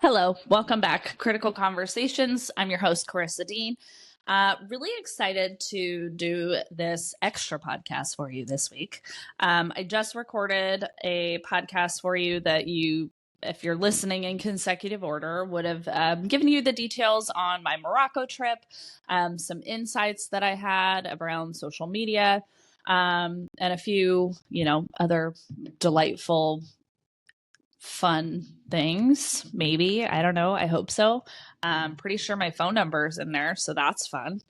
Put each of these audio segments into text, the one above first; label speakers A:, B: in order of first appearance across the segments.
A: Hello, welcome back. Critical Conversations. I'm your host, Karissa Dean. Really excited to do this extra podcast for you this week. I just recorded a podcast for you that if you're listening in consecutive order, would have given you the details on my Morocco trip, some insights that I had around social media, and a few, other delightful fun things. Maybe, I don't know. I hope so. I'm pretty sure my phone number is in there, so that's fun.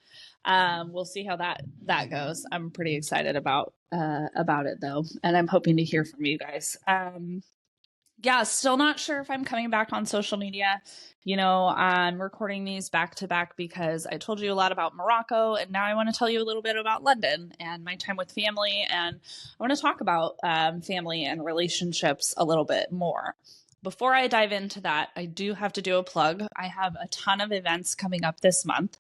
A: We'll see how that goes. I'm pretty excited about it though, and I'm hoping to hear from you guys. Yeah, still not sure if I'm coming back on social media. I'm recording these back to back because I told you a lot about Morocco, and now I want to tell you a little bit about London and my time with family. And I want to talk about family and relationships a little bit more. Before I dive into that, I do have to do a plug. I have a ton of events coming up this month.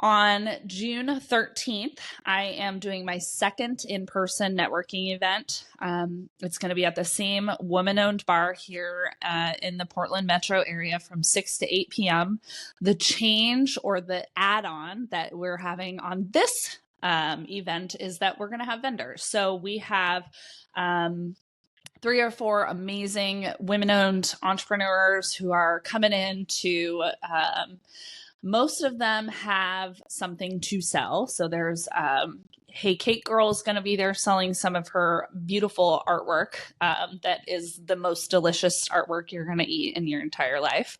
A: On June 13th, I am doing my second in-person networking event. It's going to be at the same woman-owned bar here in the Portland metro area from 6 to 8 p.m. The change or the add-on that we're having on this event is that we're going to have vendors. So we have 3 or 4 amazing women-owned entrepreneurs who are coming in to most of them have something to sell. So there's Hey Cake Girl is going to be there selling some of her beautiful artwork that is the most delicious artwork you're going to eat in your entire life.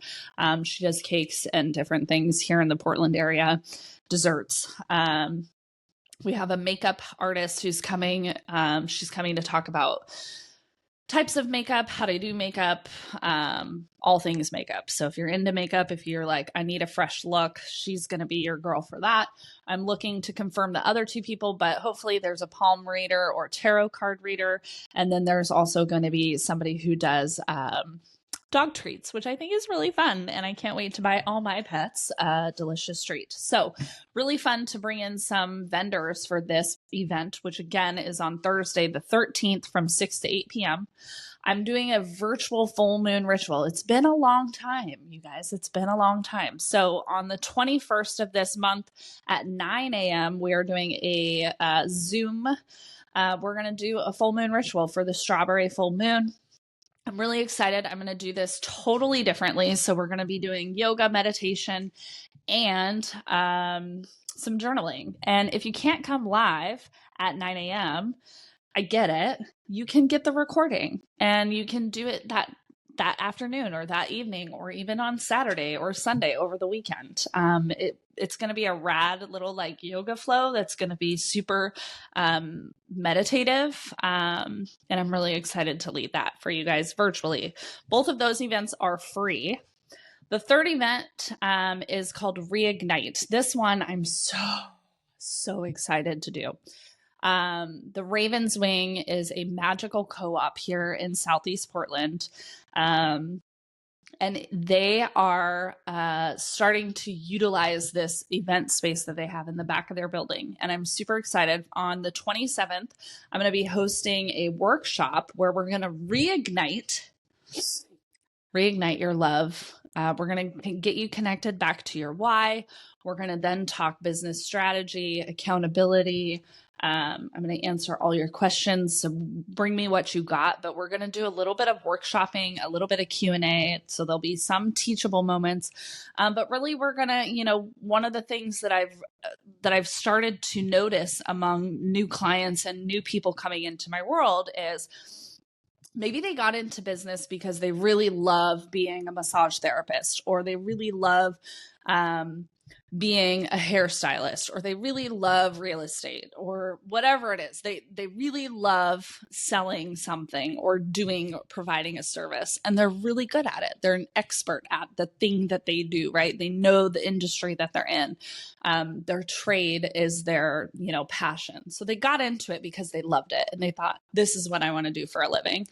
A: She does cakes and different things here in the Portland area, desserts. We have a makeup artist who's coming. She's coming to talk about types of makeup, how to do makeup, all things makeup. So if you're into makeup, if you're like, I need a fresh look, she's going to be your girl for that. I'm looking to confirm the other 2 people, but hopefully there's a palm reader or tarot card reader. And then there's also going to be somebody who does dog treats, which I think is really fun. And I can't wait to buy all my pets a delicious treat. So really fun to bring in some vendors for this event, which again is on Thursday, the 13th from 6 to 8 p.m. I'm doing a virtual full moon ritual. It's been a long time, you guys. It's been a long time. So on the 21st of this month at 9 a.m., we are doing a Zoom. We're going to do a full moon ritual for the strawberry full moon. I'm really excited. I'm going to do this totally differently. So we're going to be doing yoga, meditation, and some journaling. And if you can't come live at 9 a.m., I get it. You can get the recording and you can do it that afternoon or that evening or even on Saturday or Sunday over the weekend. It's going to be a rad little like yoga flow that's going to be super meditative. And I'm really excited to lead that for you guys virtually. Both of those events are free. The third event is called Reignite. This one I'm so excited to do. The Raven's Wing is a magical co-op here in Southeast Portland. And they are starting to utilize this event space that they have in the back of their building. And I'm super excited. On the 27th, I'm going to be hosting a workshop where we're going to reignite your love. We're going to get you connected back to your why. We're going to then talk business strategy, accountability. I'm going to answer all your questions. So bring me what you got, but we're going to do a little bit of workshopping, a little bit of Q&A. So there'll be some teachable moments. But really we're going to, one of the things that I've started to notice among new clients and new people coming into my world is maybe they got into business because they really love being a massage therapist, or they really love, being a hairstylist, or they really love real estate, or whatever it is. They really love selling something or providing a service, and they're really good at it. They're an expert at the thing that they do, right? They know the industry that they're in. Their trade is their, passion. So they got into it because they loved it and they thought, this is what I want to do for a living.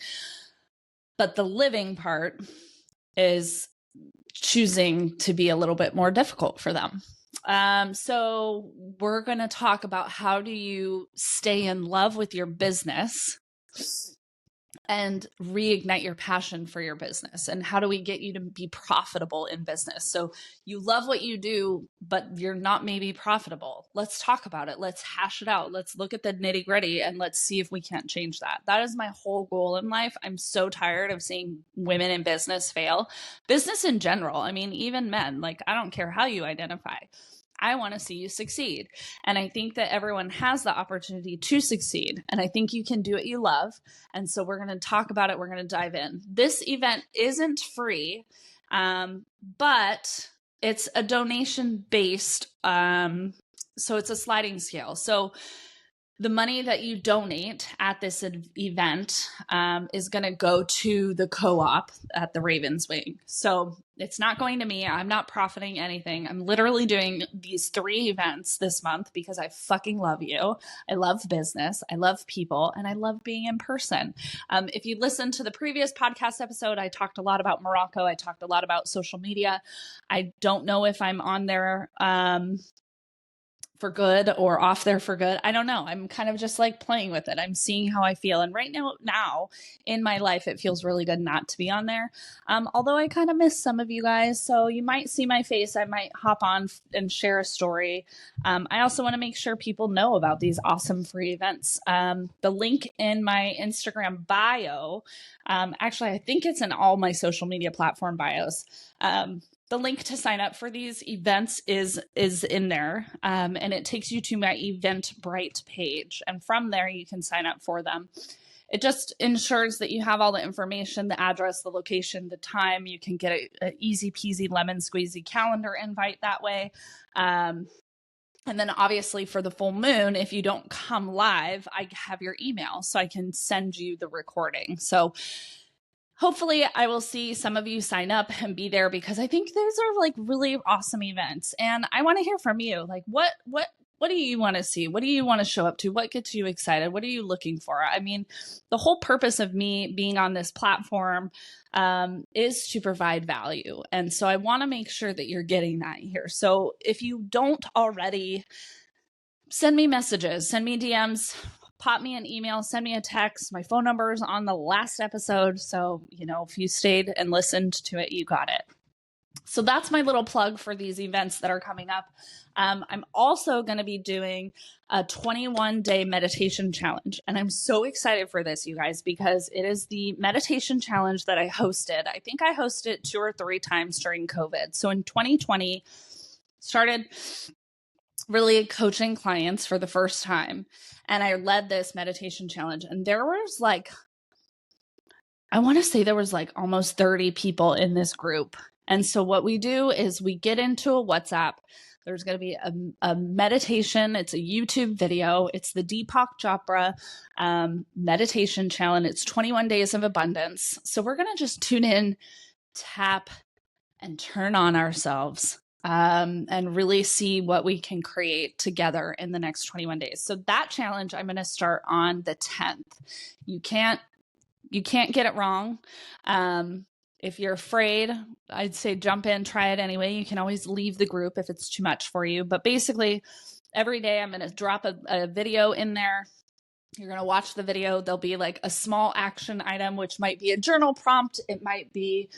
A: But the living part is choosing to be a little bit more difficult for them. So we're going to talk about how do you stay in love with your business and reignite your passion for your business. And how do we get you to be profitable in business? So you love what you do, but you're not maybe profitable. Let's talk about it. Let's hash it out. Let's look at the nitty gritty and let's see if we can't change that. That is my whole goal in life. I'm so tired of seeing women in business fail. Business in general. I mean, even men, like, I don't care how you identify. I want to see you succeed. And I think that everyone has the opportunity to succeed. And I think you can do what you love. And so we're going to talk about it. We're going to dive in. This event isn't free, but it's a donation based. So it's a sliding scale. So the money that you donate at this event is going to go to the co-op at the Ravens Wing. So it's not going to me. I'm not profiting anything. I'm literally doing these 3 events this month because I fucking love you. I love business. I love people. And I love being in person. If you listen to the previous podcast episode, I talked a lot about Morocco. I talked a lot about social media. I don't know if I'm on there for good or off there for good. I don't know. I'm kind of just like playing with it. I'm seeing how I feel. And right now in my life, it feels really good not to be on there. Although I kind of miss some of you guys. So you might see my face. I might hop on and share a story. I also want to make sure people know about these awesome free events. The link in my Instagram bio, actually, I think it's in all my social media platform bios. The link to sign up for these events is in there, and it takes you to my Eventbrite page. And from there, you can sign up for them. It just ensures that you have all the information, the address, the location, the time. You can get an easy peasy lemon squeezy calendar invite that way. And then obviously for the full moon, if you don't come live, I have your email so I can send you the recording. So hopefully I will see some of you sign up and be there because I think those are like really awesome events. And I want to hear from you. Like what do you want to see? What do you want to show up to? What gets you excited? What are you looking for? I mean, the whole purpose of me being on this platform is to provide value. And so I want to make sure that you're getting that here. So if you don't already, send me messages, send me DMs, pop me an email, send me a text. My phone number is on the last episode. So, if you stayed and listened to it, you got it. So that's my little plug for these events that are coming up. I'm also going to be doing a 21-day meditation challenge. And I'm so excited for this, you guys, because it is the meditation challenge that I hosted. I think I hosted it 2 or 3 times during COVID. So in 2020, started really coaching clients for the first time. And I led this meditation challenge. And there was I want to say there was almost 30 people in this group. And so what we do is we get into a WhatsApp. There's going to be a meditation. It's a YouTube video. It's the Deepak Chopra meditation challenge. It's 21 days of abundance. So we're going to just tune in, tap, and turn on ourselves and really see what we can create together in the next 21 days. So that challenge, I'm going to start on the 10th. You can't get it wrong. If you're afraid, I'd say jump in, try it anyway. You can always leave the group if it's too much for you. But basically, every day I'm going to drop a video in there. You're going to watch the video. There'll be a small action item, which might be a journal prompt. It might be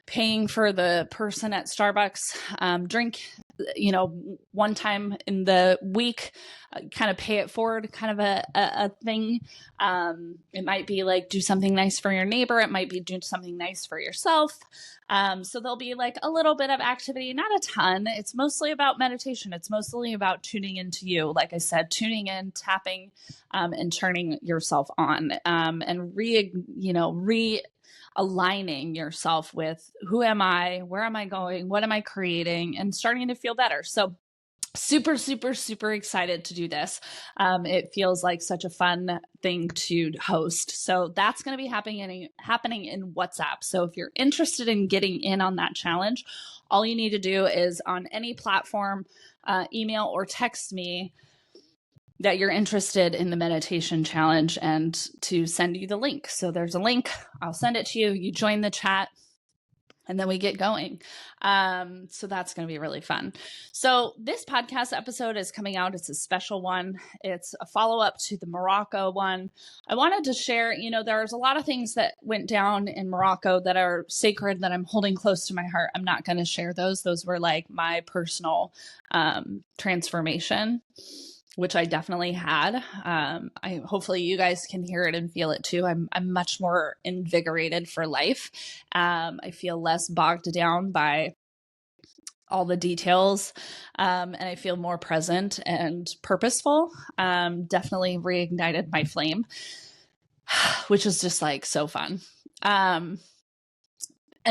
A: paying for the person at Starbucks drink, one time in the week, kind of pay it forward, kind of a thing. It might be do something nice for your neighbor. It might be do something nice for yourself. So there'll be a little bit of activity, not a ton. It's mostly about meditation. It's mostly about tuning into you. Like I said, tuning in, tapping, and turning yourself on, and aligning yourself with who am I, where am I going, what am I creating, and starting to feel better. So super, super, super excited to do this. It feels like such a fun thing to host. So that's going to be happening in WhatsApp. So if you're interested in getting in on that challenge, all you need to do is on any platform, email or text me that you're interested in the meditation challenge and to send you the link. So there's a link. I'll send it to you. You join the chat. and then we get going. So that's going to be really fun. So this podcast episode is coming out. It's a special one. It's a follow-up to the Morocco one. I wanted to share, there's a lot of things that went down in Morocco that are sacred that I'm holding close to my heart. I'm not going to share those. Those were like my personal transformation, which I definitely had. Hopefully you guys can hear it and feel it too. I'm much more invigorated for life. I feel less bogged down by all the details, and I feel more present and purposeful. Definitely reignited my flame, which is just like so fun. And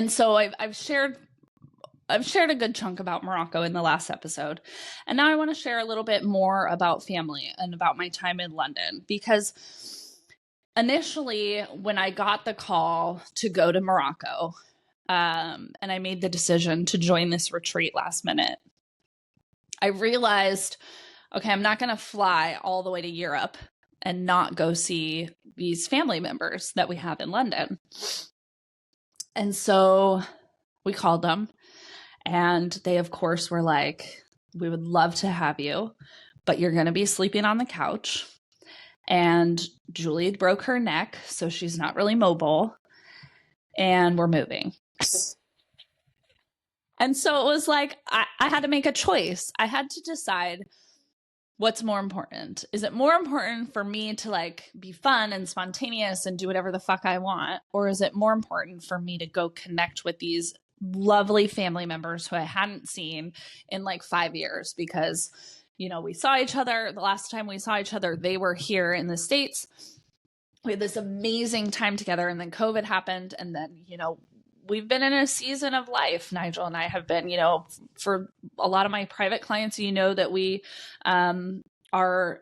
A: so I've shared a good chunk about Morocco in the last episode. And now I want to share a little bit more about family and about my time in London, because initially when I got the call to go to Morocco, and I made the decision to join this retreat last minute, I realized, okay, I'm not going to fly all the way to Europe and not go see these family members that we have in London. And so we called them. And they, of course, were like, we would love to have you, but you're going to be sleeping on the couch. And Julie broke her neck, so she's not really mobile. And we're moving. And so it was like, I had to make a choice. I had to decide what's more important. Is it more important for me to like be fun and spontaneous and do whatever the fuck I want? Or is it more important for me to go connect with these lovely family members who I hadn't seen in like 5 years? Because, we saw each other. The last time we saw each other, they were here in the States. We had this amazing time together, and then COVID happened. And then, we've been in a season of life. Nigel and I have been, for a lot of my private clients, that we are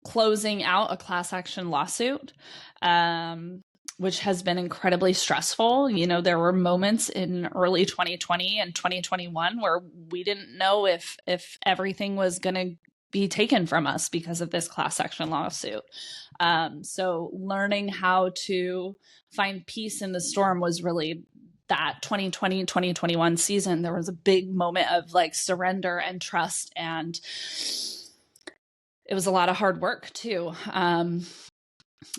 A: closing out a class action lawsuit, which has been incredibly stressful. There were moments in early 2020 and 2021 where we didn't know if everything was going to be taken from us because of this class action lawsuit. So learning how to find peace in the storm was really that 2020, 2021 season. There was a big moment of like surrender and trust, and it was a lot of hard work too.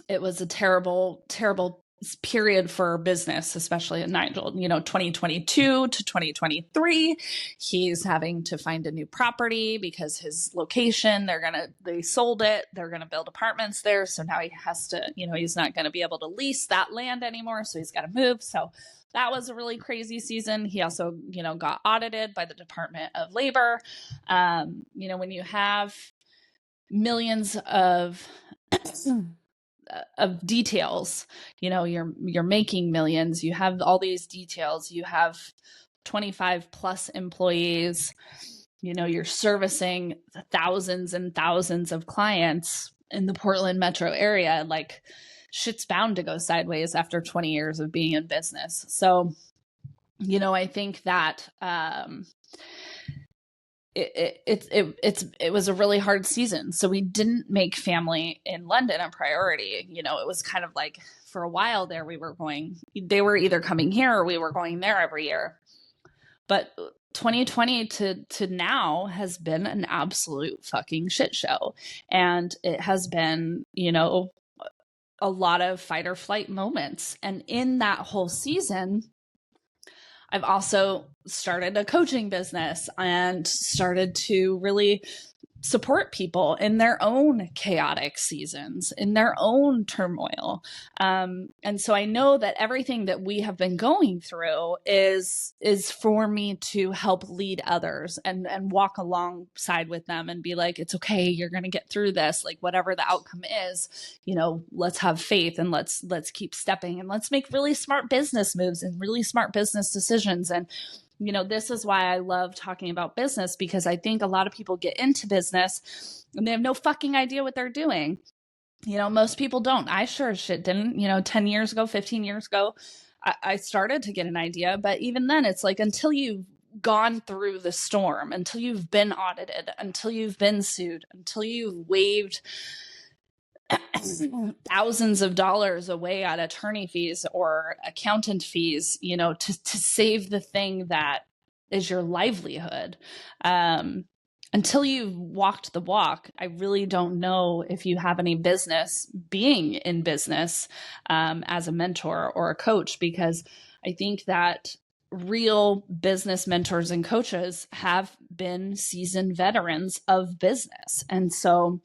A: It was a terrible, terrible period for business, especially in Nigel. 2022 to 2023, he's having to find a new property because his location, they sold it. They're going to build apartments there. So now he has to, he's not going to be able to lease that land anymore. So he's got to move. So that was a really crazy season. He also, got audited by the Department of Labor. When you have millions of details, you're making millions, you have all these details, you have 25 plus employees, you're servicing thousands and thousands of clients in the Portland metro area. Like, shit's bound to go sideways after 20 years of being in business. So, I think that it was a really hard season. So we didn't make family in London a priority. It was kind of like, for a while there, they were either coming here or we were going there every year. But 2020 to now has been an absolute fucking shit show. And it has been, a lot of fight or flight moments. And in that whole season, I've also started a coaching business and started to really support people in their own chaotic seasons, in their own turmoil. And so I know that everything that we have been going through is for me to help lead others and walk alongside with them and be like, it's okay, you're going to get through this. Like, whatever the outcome is, let's have faith and let's keep stepping and let's make really smart business moves and really smart business decisions. And this is why I love talking about business, because I think a lot of people get into business and they have no fucking idea what they're doing. Most people don't. I sure as shit didn't. 10 years ago, 15 years ago, I started to get an idea. But even then, it's like, until you've gone through the storm, until you've been audited, until you've been sued, until you've waived thousands of dollars away at attorney fees or accountant fees, to save the thing that is your livelihood. Until you've walked the walk, I really don't know if you have any business being in business as a mentor or a coach, because I think that real business mentors and coaches have been seasoned veterans of business. And so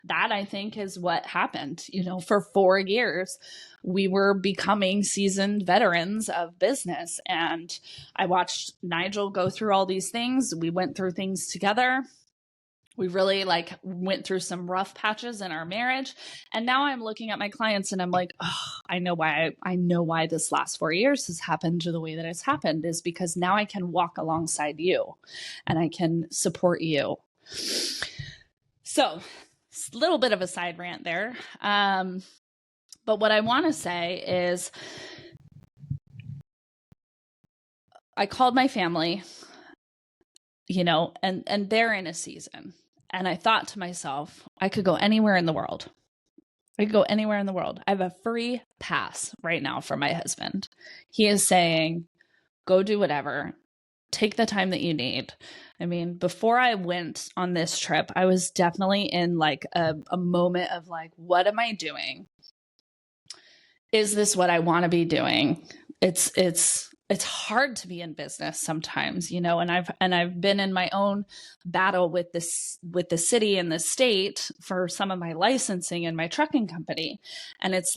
A: that, I think, is what happened. For 4 years, we were becoming seasoned veterans of business. And I watched Nigel go through all these things. We went through things together. We really went through some rough patches in our marriage. And now I'm looking at my clients and I'm like, oh, I know why this last 4 years has happened the way that it's happened, is because now I can walk alongside you and I can support you. So, a little bit of a side rant there. But what I want to say is I called my family, and they're in a season. And I thought to myself, I could go anywhere in the world. I have a free pass right now from my husband. He is saying, go do whatever. Take the time that you need. I mean, before I went on this trip, I was definitely in a moment of what am I doing? Is this what I want to be doing? It's hard to be in business sometimes, and I've been in my own battle with the city and the state for some of my licensing in my trucking company. And it's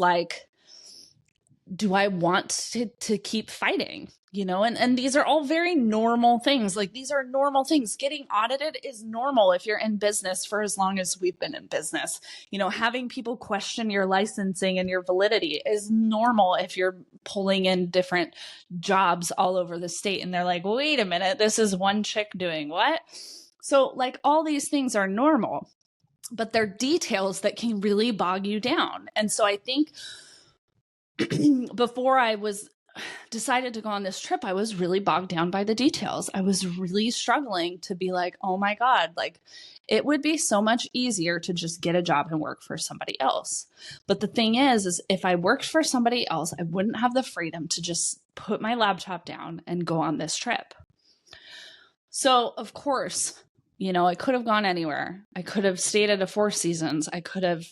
A: do I want to keep fighting? And these are all very normal things. These are normal things. Getting audited is normal if you're in business for as long as we've been in business. Having people question your licensing and your validity is normal if you're pulling in different jobs all over the state and they're like, wait a minute, this is one chick doing what? So all these things are normal, but they're details that can really bog you down. And so I think before I decided to go on this trip, I was really bogged down by the details. I was really struggling to be oh my God, it would be so much easier to just get a job and work for somebody else. But the thing is if I worked for somebody else, I wouldn't have the freedom to just put my laptop down and go on this trip. So of course, I could have gone anywhere. I could have stayed at a Four Seasons. I could have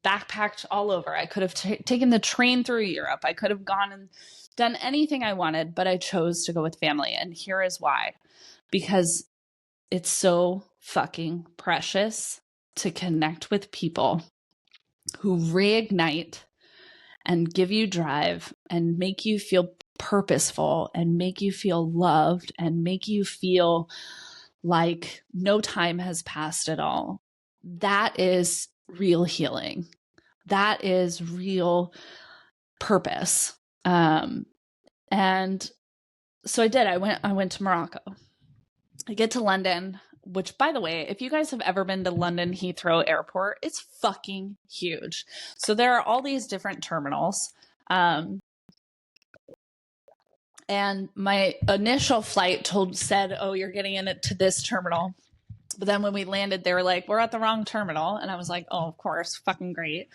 A: backpacked all over. I could have taken the train through Europe. I could have gone and done anything I wanted, but I chose to go with family. And here is why. Because it's so fucking precious to connect with people who reignite and give you drive and make you feel purposeful and make you feel loved and make you feel like no time has passed at all. That is real healing. That is real purpose. And so I did. I went to Morocco. I get to London, which, by the way, if you guys have ever been to London Heathrow Airport, it's fucking huge. So there are all these different terminals. And my initial flight said, oh, you're getting into this terminal. But then when we landed, they were like, we're at the wrong terminal. And I was like, oh, of course, fucking great.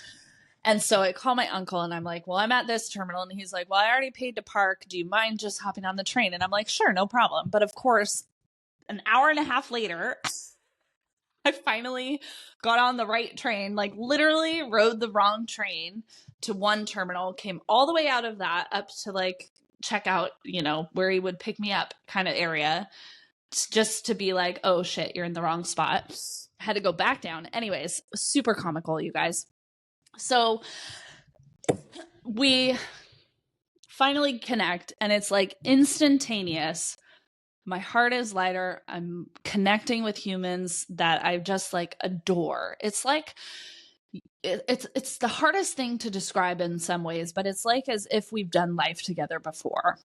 A: And so I call my uncle and I'm like, well, I'm at this terminal. And he's like, well, I already paid to park. Do you mind just hopping on the train? And I'm like, sure, no problem. But of course, an hour and a half later, I finally got on the right train, literally rode the wrong train to one terminal, came all the way out of that up to checkout, where he would pick me up kind of area, just to be like, oh shit, you're in the wrong spot. I had to go back down. Anyways, super comical, you guys. So we finally connect and it's instantaneous. My heart is lighter. I'm connecting with humans that I just adore. It's it's the hardest thing to describe in some ways, but it's as if we've done life together before.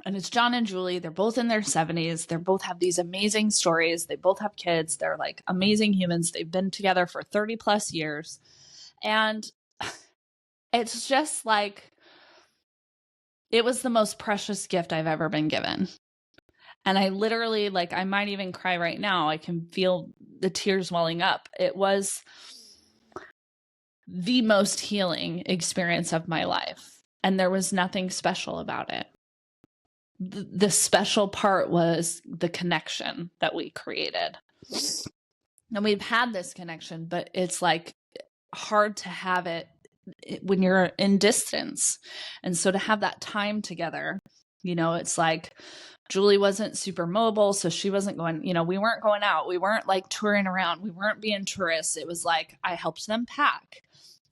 A: And it's John and Julie. They're both in their 70s. They both have these amazing stories. They both have kids. They're amazing humans. They've been together for 30 plus years. And it's just it was the most precious gift I've ever been given. And I literally, I might even cry right now. I can feel the tears welling up. It was the most healing experience of my life. And there was nothing special about it. The special part was the connection that we created. And we've had this connection, but it's like hard to have it when you're in distance. And so to have that time together, you know, it's like Julie wasn't super mobile, so she wasn't going, you know, we weren't going out. We weren't like touring around. We weren't being tourists. It was like I helped them pack.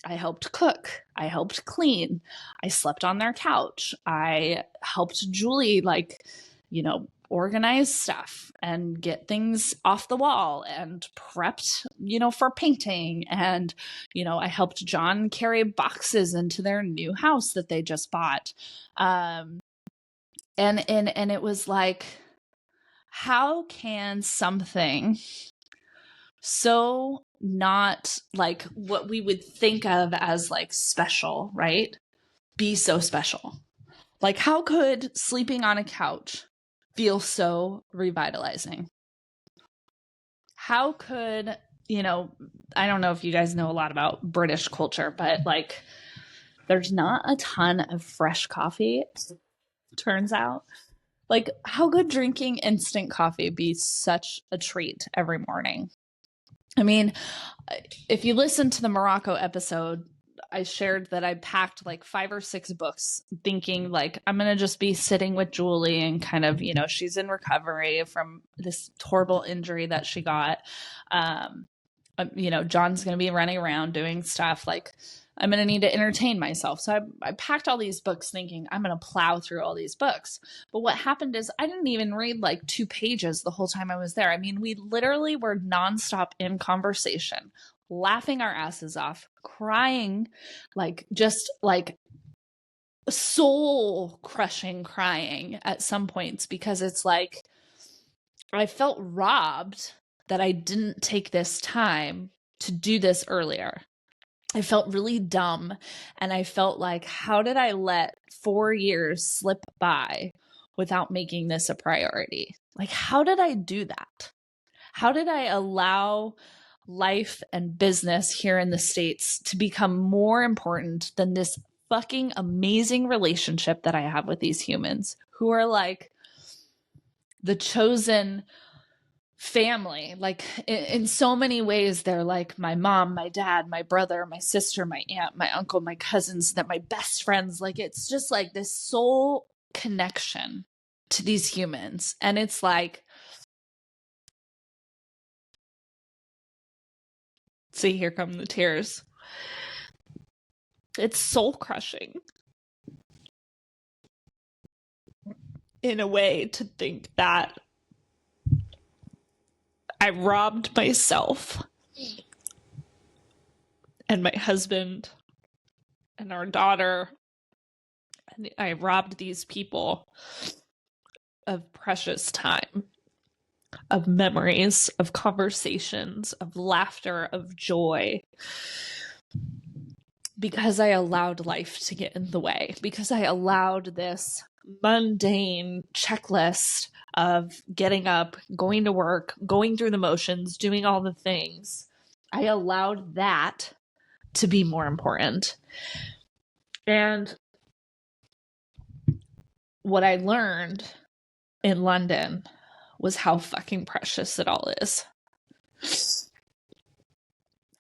A: I helped cook. I helped clean. I slept on their couch. I helped Julie, like, you know, organize stuff and get things off the wall and prepped, you know, for painting. And, you know, I helped John carry boxes into their new house that they just bought. And it was like, how can something so not like what we would think of as like special, right, be so special? Like, how could sleeping on a couch feel so revitalizing? How could, you know, I don't know if you guys know a lot about British culture, but like there's not a ton of fresh coffee, turns out. Like, how could drinking instant coffee be such a treat every morning? I mean, if you listen to the Morocco episode, I shared that I packed like 5 or 6 books thinking like I'm going to just be sitting with Julie and kind of, you know, she's in recovery from this horrible injury that she got. You know, John's going to be running around doing stuff. Like, I'm going to need to entertain myself. So I packed all these books thinking I'm going to plow through all these books. But what happened is I didn't even read like 2 pages the whole time I was there. I mean, we literally were nonstop in conversation, laughing our asses off, crying, like just like soul crushing crying at some points, because it's like I felt robbed that I didn't take this time to do this earlier. I felt really dumb, and I felt like, how did I let 4 years slip by without making this a priority? Like, how did I do that? How did I allow life and business here in the States to become more important than this fucking amazing relationship that I have with these humans who are like the chosen family? Like, in so many ways, they're like my mom, my dad, my brother, my sister, my aunt, my uncle, my cousins, that my best friends. Like, it's just like this soul connection to these humans. And it's like, see, here come the tears. It's soul crushing in a way to think that I robbed myself and my husband and our daughter, and I robbed these people of precious time, of memories, of conversations, of laughter, of joy, because I allowed life to get in the way, because I allowed this mundane checklist of getting up, going to work, going through the motions, doing all the things. I allowed that to be more important. And what I learned in London was how fucking precious it all is.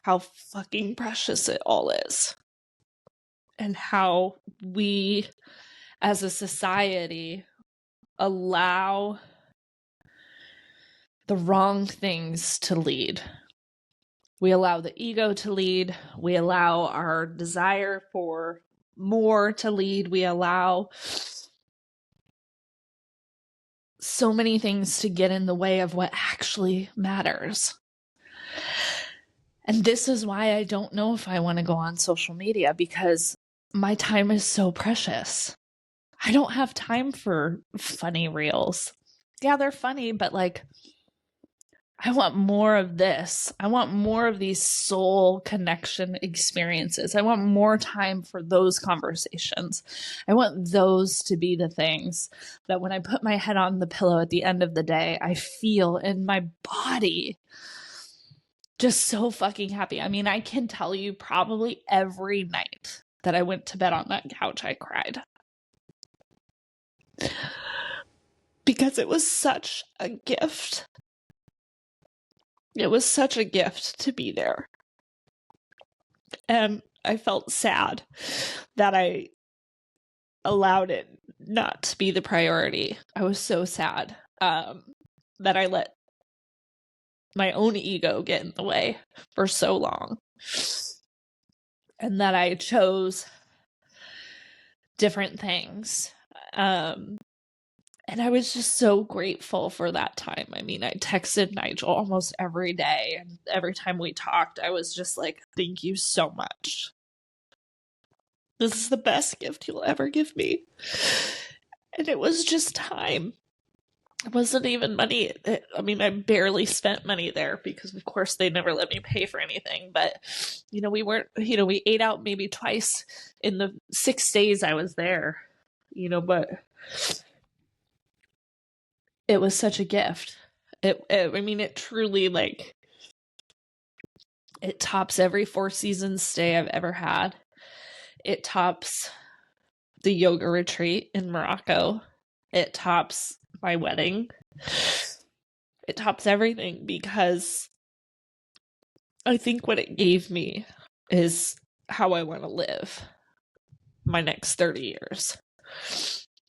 A: How fucking precious it all is. And how we, as a society, allow the wrong things to lead. We allow the ego to lead. We allow our desire for more to lead. We allow so many things to get in the way of what actually matters. And this is why I don't know if I want to go on social media, because my time is so precious. I don't have time for funny reels. Yeah, they're funny, but like, I want more of this. I want more of these soul connection experiences. I want more time for those conversations. I want those to be the things that when I put my head on the pillow at the end of the day, I feel in my body just so fucking happy. I mean, I can tell you probably every night that I went to bed on that couch, I cried. Because it was such a gift. It was such a gift to be there. And I felt sad that I allowed it not to be the priority. I was so sad that I let my own ego get in the way for so long. And that I chose different things. And I was just so grateful for that time. I mean, I texted Nigel almost every day. And every time we talked, I was just like, thank you so much. This is the best gift you'll ever give me. And it was just time. It wasn't even money. I mean, I barely spent money there because, of course, they never let me pay for anything. But, we ate out maybe twice in the 6 days I was there, but it was such a gift. It truly, it tops every 4 seasons stay I've ever had. It tops the yoga retreat in Morocco. It tops my wedding. It tops everything because I think what it gave me is how I want to live my next 30 years,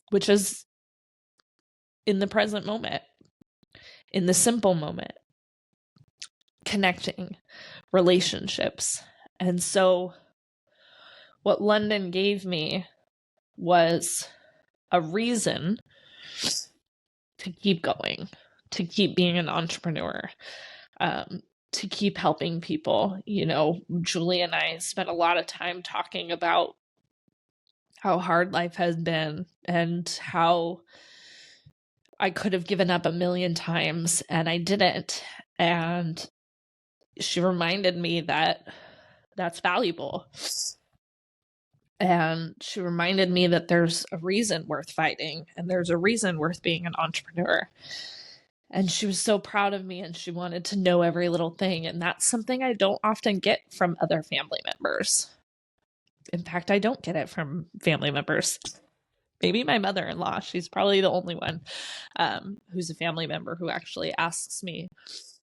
A: which is in the present moment, in the simple moment, connecting, relationships. And so what London gave me was a reason to keep going, to keep being an entrepreneur, to keep helping people. Julie and I spent a lot of time talking about how hard life has been and how I could have given up a million times and I didn't. And she reminded me that that's valuable. And she reminded me that there's a reason worth fighting and there's a reason worth being an entrepreneur. And she was so proud of me and she wanted to know every little thing. And that's something I don't often get from other family members. In fact, I don't get it from family members. Maybe my mother-in-law. She's probably the only one who's a family member who actually asks me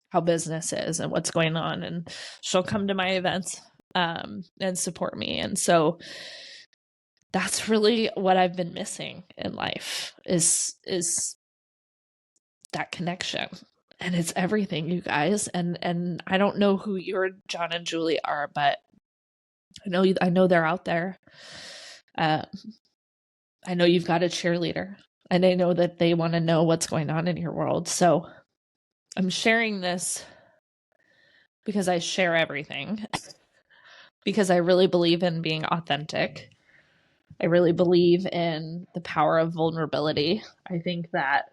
A: how business is and what's going on. And she'll come to my events and support me. And so that's really what I've been missing in life is that connection. And it's everything, you guys. And I don't know who your John and Julie are, but I know they're out there. I know you've got a cheerleader, and I know that they want to know what's going on in your world. So I'm sharing this because I share everything, because I really believe in being authentic. I really believe in the power of vulnerability. I think that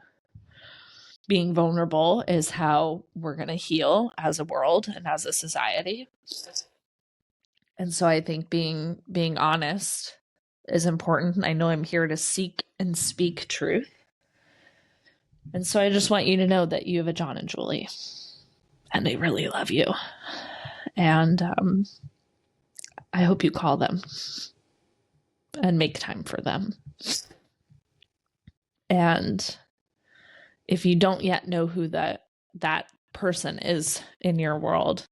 A: being vulnerable is how we're going to heal as a world and as a society. And so I think being honest is important. I know I'm here to seek and speak truth. And so I just want you to know that you have a John and Julie, and they really love you. And I hope you call them and make time for them. And if you don't yet know who that person is in your world,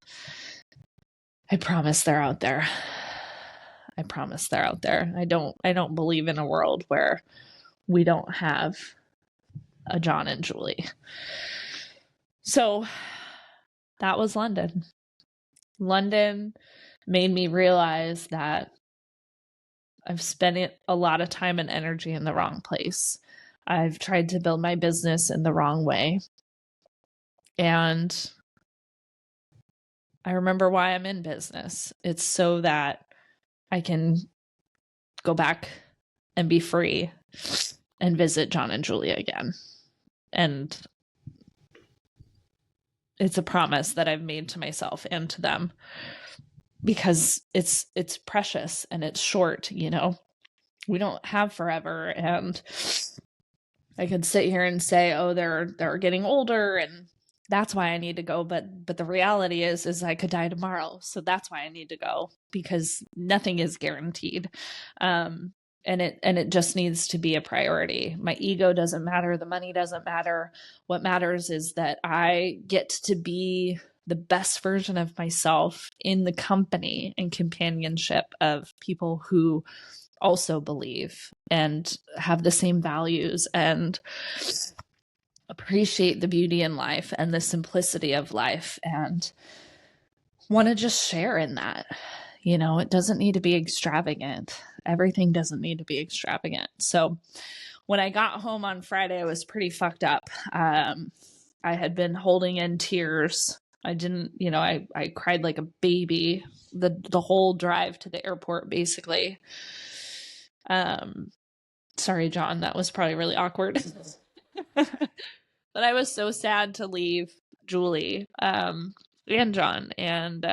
A: I promise they're out there. I promise they're out there. I don't believe in a world where we don't have a John and Julie. So that was London. London made me realize that I've spent a lot of time and energy in the wrong place. I've tried to build my business in the wrong way. And I remember why I'm in business. It's so that I can go back and be free and visit John and Julie again. And it's a promise that I've made to myself and to them, because it's precious and it's short, we don't have forever. And I could sit here and say, oh, they're getting older and that's why I need to go. But the reality is I could die tomorrow. So that's why I need to go, because nothing is guaranteed. And it just needs to be a priority. My ego doesn't matter. The money doesn't matter. What matters is that I get to be the best version of myself in the company and companionship of people who also believe and have the same values and appreciate the beauty in life and the simplicity of life and want to just share in that. You know, it doesn't need to be extravagant. Everything doesn't need to be extravagant. So when I got home on Friday, I was pretty fucked up. I had been holding in tears. I didn't, you know, I cried like a baby the whole drive to the airport, basically. Sorry, John, that was probably really awkward. But I was so sad to leave Julie and John. And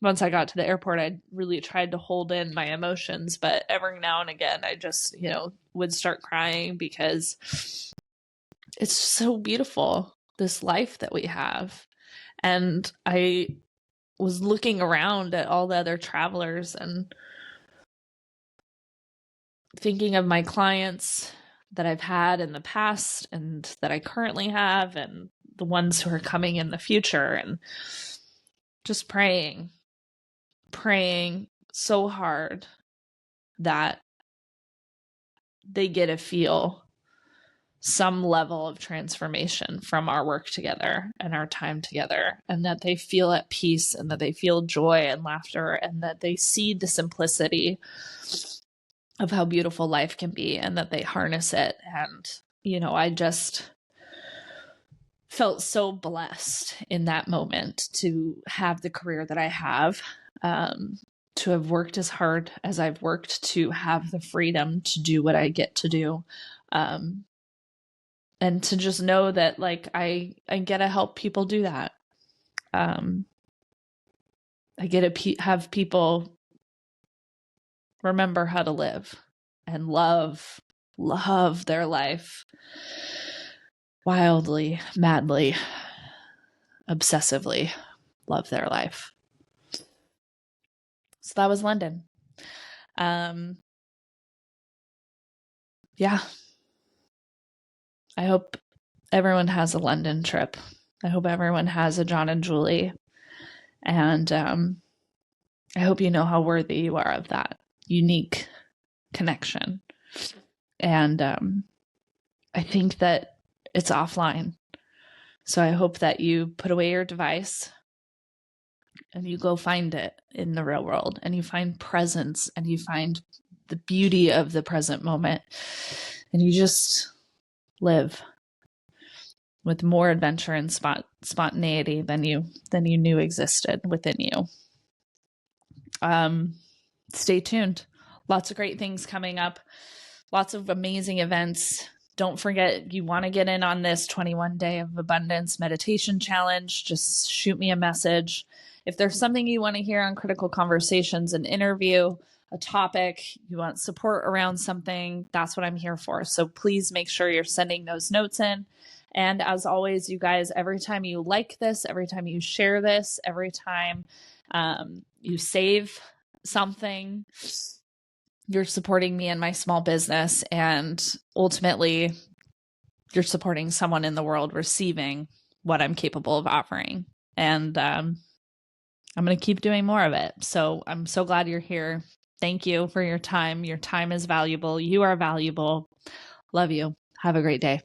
A: once I got to the airport, I really tried to hold in my emotions. But every now and again, I just, you know, would start crying because it's so beautiful, this life that we have. And I was looking around at all the other travelers and thinking of my clients that I've had in the past and that I currently have and the ones who are coming in the future, and just praying so hard that they get to feel some level of transformation from our work together and our time together, and that they feel at peace and that they feel joy and laughter and that they see the simplicity of how beautiful life can be and that they harness it. And, you know, I just felt so blessed in that moment to have the career that I have, to have worked as hard as I've worked, to have the freedom to do what I get to do. And to just know that, like, I get to help people do that. I get to have people remember how to live and love their life wildly, madly, obsessively love their life. So that was London. Yeah. I hope everyone has a London trip. I hope everyone has a John and Julie. And I hope you know how worthy you are of that unique connection. And I think that it's offline. So I hope that you put away your device and you go find it in the real world, and you find presence, and you find the beauty of the present moment, and you just live with more adventure and spontaneity than you knew existed within you. Stay tuned. Lots of great things coming up. Lots of amazing events. Don't forget, you want to get in on this 21 Day of Abundance meditation challenge, just shoot me a message. If there's something you want to hear on Critical Conversations, an interview, a topic, you want support around something, that's what I'm here for. So please make sure you're sending those notes in. And as always, you guys, every time you like this, every time you share this, every time you save something, you're supporting me and my small business. And ultimately, you're supporting someone in the world receiving what I'm capable of offering. And I'm going to keep doing more of it. So I'm so glad you're here. Thank you for your time. Your time is valuable. You are valuable. Love you. Have a great day.